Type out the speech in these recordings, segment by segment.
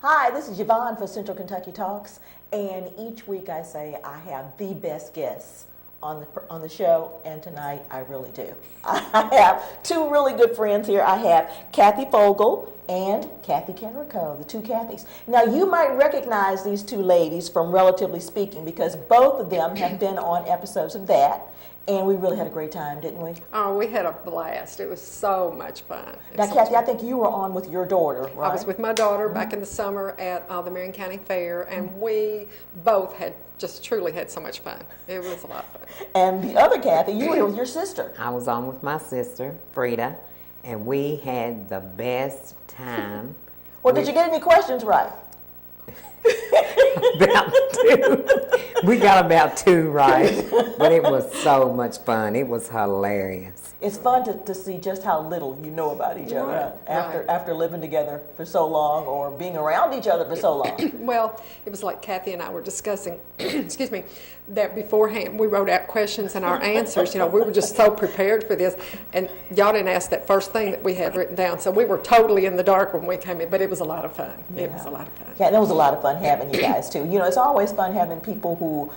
Hi, this is Yvonne for Central Kentucky Talks, and each week I say I have the best guests on the show, and tonight I really do. I have two really good friends here. I have Kathy Fogel and Kathy Kenrico, the two Kathys. Now you might recognize these two ladies from Relatively Speaking because both of them have been on episodes of that. And we really had a great time, didn't we? Oh, we had a blast. It was so much fun. Now, Kathy, I think you were on with your daughter, right? I was with my daughter back in the summer at the Marion County Fair, and we both had just truly had so much fun. It was a lot of fun. And the other Kathy, you were here with your sister. I was on with my sister, Frida, and we had the best time. Well, did you get any questions right? About two. We got about two right, but it was so much fun. It was hilarious. It's fun to see just how little you know about each other after living together for so long or being around each other for so long. Well, it was like Kathy and I were discussing, excuse me, that beforehand we wrote out questions and our answers. You know, we were just so prepared for this, and y'all didn't ask that first thing that we had written down, so we were totally in the dark when we came in. But it was a lot of fun. It was a lot of fun. Yeah, and it was a lot of fun having you guys too. You know, it's always fun having people who,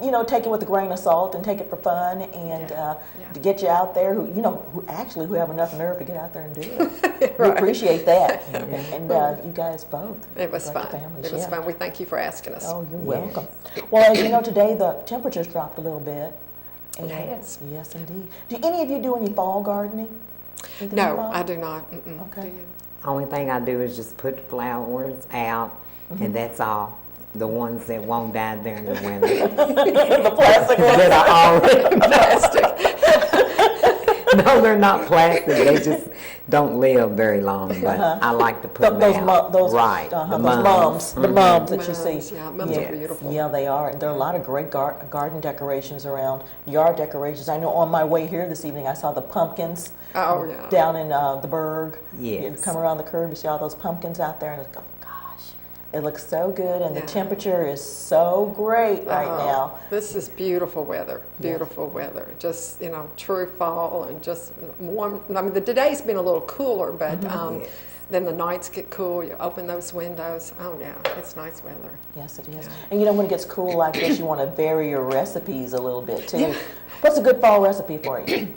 you know, take it with a grain of salt and take it for fun and to get you out there who, you know, who have enough nerve to get out there and do it. We appreciate that. And you guys both. It was like fun. families, It was fun. We thank you for asking us. Oh, you're welcome. Well, as you know, today the temperatures dropped a little bit. It has. Yes, indeed. Do any of you do any fall gardening? Anything No, fall? I do not. Okay. Do you? Only thing I do is just put flowers out, and that's all. The ones that won't die during the winter. The plastic ones. That are already Plastic. No, they're not plastic. They just don't live very long. But I like to put them out. Those right. those The mums, the mums that you Mums, see. yeah, mums are beautiful. Yeah, they are. There are a lot of great garden decorations around, yard decorations. I know on my way here this evening I saw the pumpkins Oh, yeah. down in the Berg. Yes. You come around the curve, you see all those pumpkins out there, and it's go, gosh, it looks so good, and Yeah. the temperature is so great right now. This is beautiful weather. Beautiful weather. Just, you know, true fall and just warm. I mean, the today's been a little cooler, but Yes. then the nights get cool. You open those windows. Oh, yeah, it's nice weather. Yes, it is. And you know, when it gets cool like this, you want to vary your recipes a little bit too. What's a good fall recipe for you?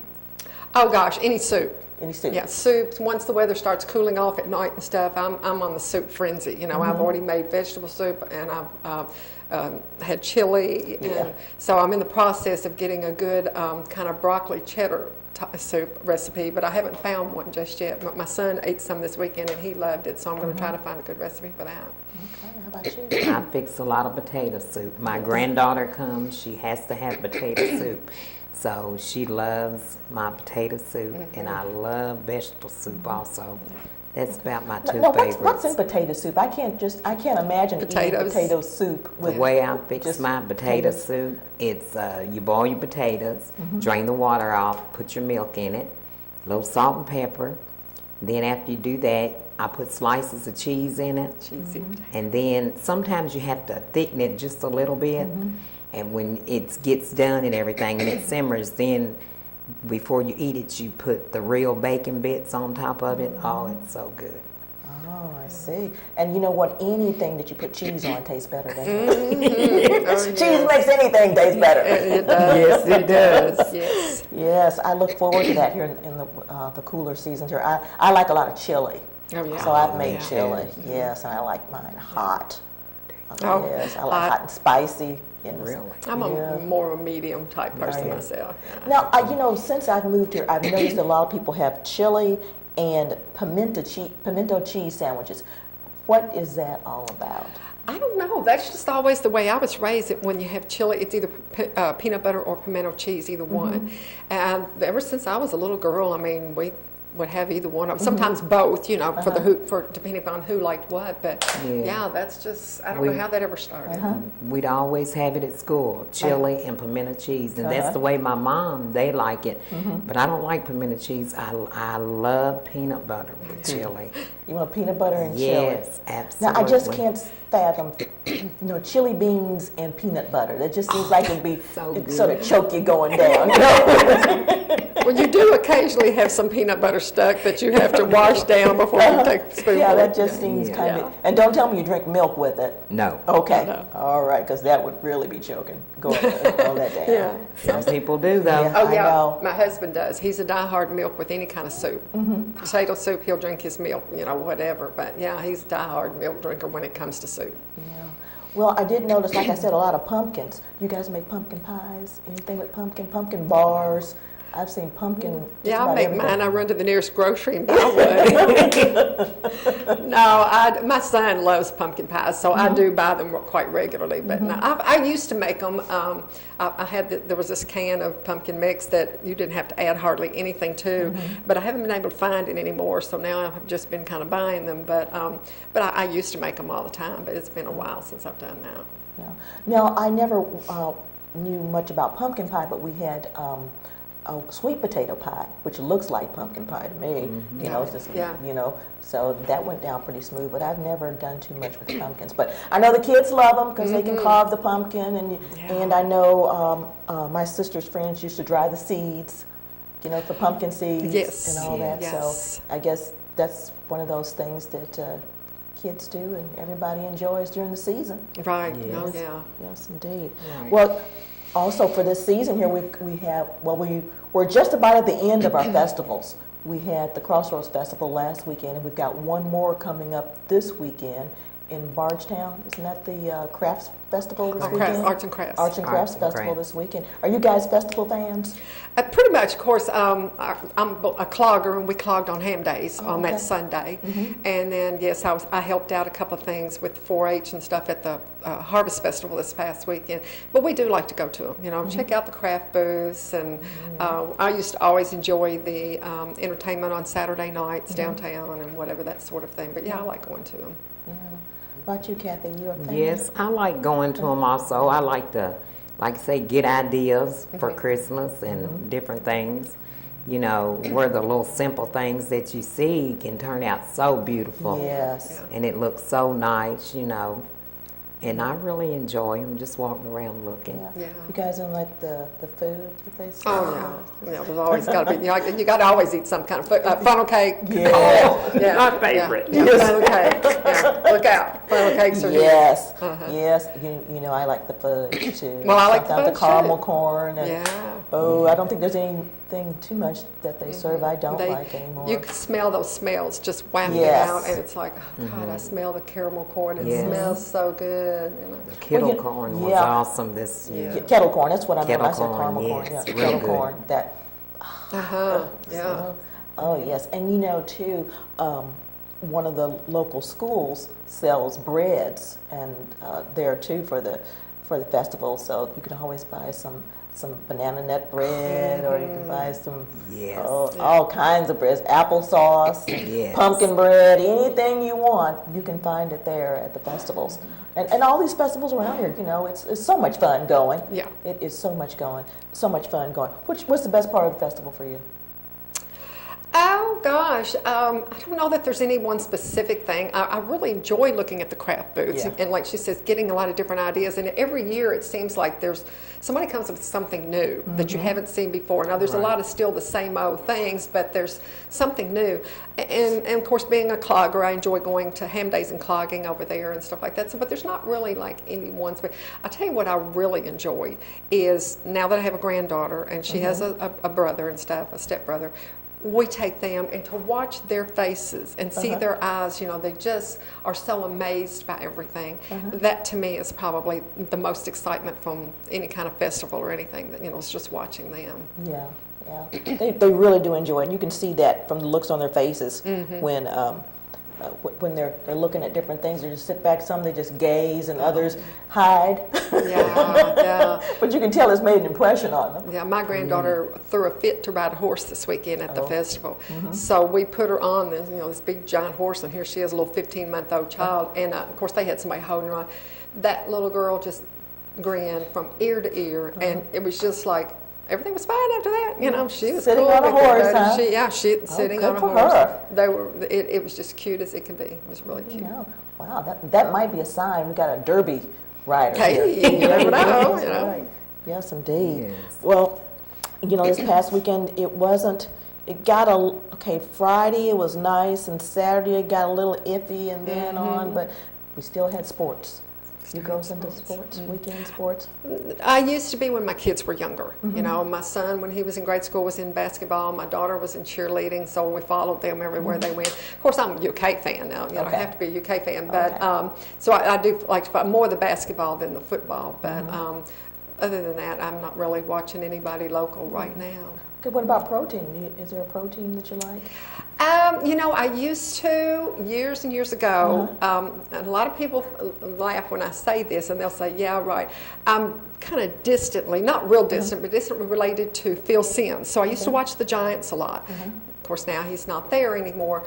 Oh, gosh, any soup. Any soup? Yeah, soups. Once the weather starts cooling off at night and stuff, I'm on the soup frenzy. You know, I've already made vegetable soup, and I've had chili, and so I'm in the process of getting a good kind of broccoli cheddar soup recipe, but I haven't found one just yet. My son ate some this weekend, and he loved it, so I'm going to try to find a good recipe for that. Okay, how about you? I fix a lot of potato soup. My granddaughter comes, she has to have potato soup. So she loves my potato soup, and I love vegetable soup also. That's about my two favorites. What's in potato soup? I can't imagine eating Potatoes. potato soup The with way I fix just my potato soup, it's you boil your potatoes, drain the water off, put your milk in it, a little salt and pepper. Then after you do that, I put slices of cheese in it. Cheesy. And then sometimes you have to thicken it just a little bit. And when it gets done and everything and it simmers, then before you eat it, you put the real bacon bits on top of it. Oh, it's so good. Oh, I see. And you know what? Anything that you put cheese on tastes better, doesn't it? Oh, Cheese makes anything taste better. It does. Yes, it does. Yes. Yes, I look forward to that here in the cooler seasons here. I like a lot of chili. Oh, yeah. So I've made Yeah. chili, yes, and I like mine hot. Oh, Yes, I like hot and spicy. Yes. Really? I'm more of a medium type person myself. Yeah. Now, you know, since I've moved here, I've noticed a lot of people have chili and pimento cheese sandwiches. What is that all about? I don't know. That's just always the way I was raised. When you have chili, it's either peanut butter or pimento cheese, either one. And ever since I was a little girl, I mean, we would have either one of them. Sometimes both, you know, for depending on who liked what. But yeah, that's just, I don't know how that ever started. We'd always have it at school, chili and pimento cheese. And that's the way my mom, they like it. But I don't like pimento cheese. I love peanut butter with chili. You want peanut butter and chili. Yes, absolutely. Now, I just can't fathom, chili beans and peanut butter. That just seems like it'd be so it'd good. sort of choke you going down. You know? Well, you do occasionally have some peanut butter stuck that you have to wash down before you take the spoonful. Yeah, that just seems Yeah. kind of. And don't tell me you drink milk with it. No. Okay. No. All right, because that would really be choking. Go all that down. Yeah. Some people do though. Yeah. Oh I yeah, know. my husband does. He's a diehard milk with any kind of soup. Potato soup, he'll drink his milk, whatever. But yeah, he's a diehard milk drinker when it comes to soup. Yeah. Well, I did notice, like I said, a lot of pumpkins. You guys make pumpkin pies? Anything with pumpkin bars? I've seen pumpkin. just Yeah, I about make everything. mine. I run to the nearest grocery and buy one. No, my son loves pumpkin pies, so I do buy them quite regularly. But no, I used to make them. There was this can of pumpkin mix that you didn't have to add hardly anything to, but I haven't been able to find it anymore. So now I've just been kind of buying them. But I used to make them all the time. But it's been a while since I've done that. Yeah. Now, I never knew much about pumpkin pie, but we had a sweet potato pie, which looks like pumpkin pie to me. You know, it's just, Yeah. so that went down pretty smooth, but I've never done too much with pumpkins. But I know the kids love them because they can carve the pumpkin, and I know my sister's friends used to dry the seeds, for pumpkin seeds Yes. and all that. Yes. So I guess that's one of those things that kids do and everybody enjoys during the season. Right. Yes. Oh yeah. Yes, indeed. Right. Well, also for this season here, we're just about at the end of our festivals. We had the Crossroads Festival last weekend, and we've got one more coming up this weekend in Bardstown. Isn't that the Crafts Festival this weekend? Arts and Crafts. Arts and Crafts Arts and Festival Crafts. this weekend. Are you guys festival fans? Pretty much, of course. I'm a clogger, and we clogged on ham days on okay. that Sunday. And then, yes, I helped out a couple of things with 4-H and stuff at the Harvest Festival this past weekend. But we do like to go to them, check out the craft booths. And I used to always enjoy the entertainment on Saturday nights downtown and whatever, that sort of thing. But yeah, I like going to them. Yeah. What about you, Kathy? You a fan? Yes, I like going to them also. I like to, like I say, get ideas for Christmas and different things. Where the little simple things that you see can turn out so beautiful. Yes. And it looks so nice, And I really enjoy them, just walking around looking. Yeah. Yeah. You guys don't like the food that they serve? Oh yeah, there's always got to be. You got to always eat some kind of food. Funnel cake. Yeah. Oh, yeah. My favorite. Yeah, funnel cake. Yeah. Look out, funnel cakes are Yes, Uh-huh. yes. I like the fudge too. Well, I like the Sometimes fudge, caramel too. corn. And, Yeah. Oh, I don't think there's anything too much that they serve I don't They- like anymore. You can smell those smells just whacking Yes. out, and it's like, oh God, I smell the caramel corn. It Yes. smells so good. The kettle Well, corn was yeah. awesome this year. Yeah. Kettle corn. That's what I meant. Kettle I said corn, caramel yes, corn. Yeah, real kettle good. corn. That. Yeah. Oh yes, and too, one of the local schools sells breads, and there too for the festival. So you can always buy some banana nut bread, or you can buy some Yes. all kinds of breads, applesauce, Yes. pumpkin bread, anything you want, you can find it there at the festivals. And all these festivals around here, it's so much fun going. Yeah. It is so much fun going. What's the best part of the festival for you? Oh gosh, I don't know that there's any one specific thing. I really enjoy looking at the craft booths, Yeah. and like she says, getting a lot of different ideas. And every year it seems like somebody comes up with something new that you haven't seen before. Now there's a lot of still the same old things, but there's something new. And of course, being a clogger, I enjoy going to ham days and clogging over there and stuff like that. So, but there's not really like any one. But I tell you what, I really enjoy is now that I have a granddaughter and she has a brother and stuff, a stepbrother. We take them and to watch their faces and see their eyes, they just are so amazed by everything. That to me is probably the most excitement from any kind of festival or anything that, is just watching them. Yeah, yeah. They really do enjoy it. And you can see that from the looks on their faces when they're looking at different things. They just sit back. Some they just gaze, and others hide. Yeah. But you can tell it's made an impression on them. Yeah, my granddaughter threw a fit to ride a horse this weekend at the festival. So we put her on this big giant horse, and here she is, a little 15-month-old child. And of course, they had somebody holding her on. That little girl just grinned from ear to ear, and it was just like, everything was fine after that. You know, she was Sitting cool on a with it. horse, huh? Sitting good on a for horse. her. They were. It was just cute as it can be. It was really cute. No. Wow, that might be a sign. We got a Derby rider Hey, here. you never know. That's You know. right. Yes, indeed. Yes. Well, this past weekend it wasn't. It got Friday it was nice, and Saturday it got a little iffy, and then on, but we still had sports. You goes into sports, weekend sports. I used to be when my kids were younger. You know, my son, when he was in grade school, was in basketball. My daughter was in cheerleading, so we followed them everywhere they went. Of course, I'm a UK fan now. You know, I have to be a UK fan, but so I do like to follow more the basketball than the football. But other than that, I'm not really watching anybody local right now. Okay, what about pro team? Is there a pro team that you like? You know, I used to years and years ago. And a lot of people laugh when I say this, and they'll say, "Yeah, right." I'm kind of distantly, not real distant, but distantly related to Phil Simms. So I used to watch the Giants a lot. Of course, now he's not there anymore.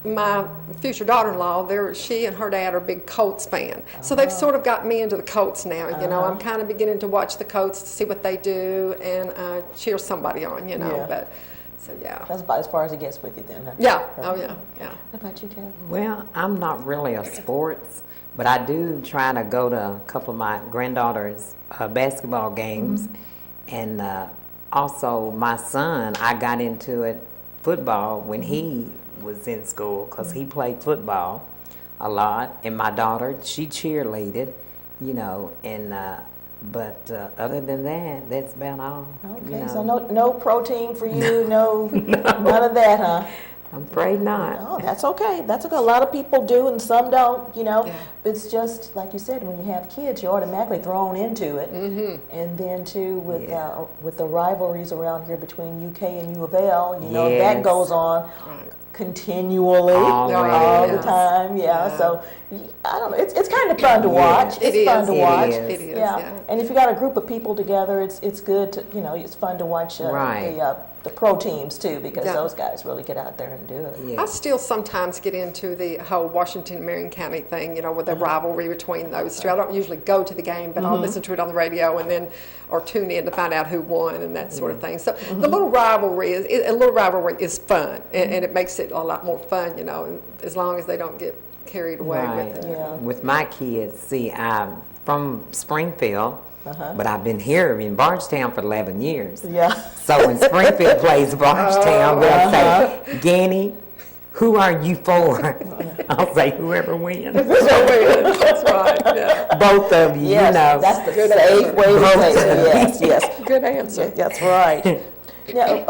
My future daughter-in-law, she and her dad are big Colts fan. So they've sort of got me into the Colts now. You know, I'm kind of beginning to watch the Colts to see what they do and cheer somebody on. You know, Yeah. but so yeah. That's about as far as it gets with you then, huh? Yeah. Oh yeah. Yeah. What about you, Ted? Well, I'm not really a sports, but I do try to go to a couple of my granddaughters' basketball games, and also my son. I got into it football when he was in school because he played football a lot, and my daughter, she cheerleaded, you know, and but other than that, that's about all. Okay, you know. so no pro team for you, no, none of that, huh? I'm afraid not. Oh, that's okay. That's okay. A lot of people do, and some don't. You know, Yeah. it's just like you said. When you have kids, you're automatically thrown into it. And then too, with the rivalries around here between UK and U of L, you know that Yes. goes on Right. continually, Always. all the Yes. time. Yeah. So I don't know. It's kind of fun to watch. It It's fun is. to It watch. is. It is. Yeah. Yeah. And if you got a group of people together, it's good to it's fun to watch Right. the pro teams too, because Yeah. those guys really get out there and do it. Yeah. I still sometimes get into the whole Washington-Marion County thing, you know, with the rivalry between those two. I don't usually go to the game, but I'll listen to it on the radio and then, or tune in to find out who won and that sort of thing. So the little rivalry is fun, and it makes it a lot more fun, you know, as long as they don't get carried away Right. with it. Yeah. With my kids, see, I'm from Springfield, but I've been here in Bardstown for 11 years. Yeah. So when Springfield plays Bardstown, they'll say, Ganny, who are you for? I'll say, whoever wins. That's right. Yeah. Both of you, Yes, you know. that's the Good safe answer. way to say it. Yes, yes. Good answer. That's right. Yeah,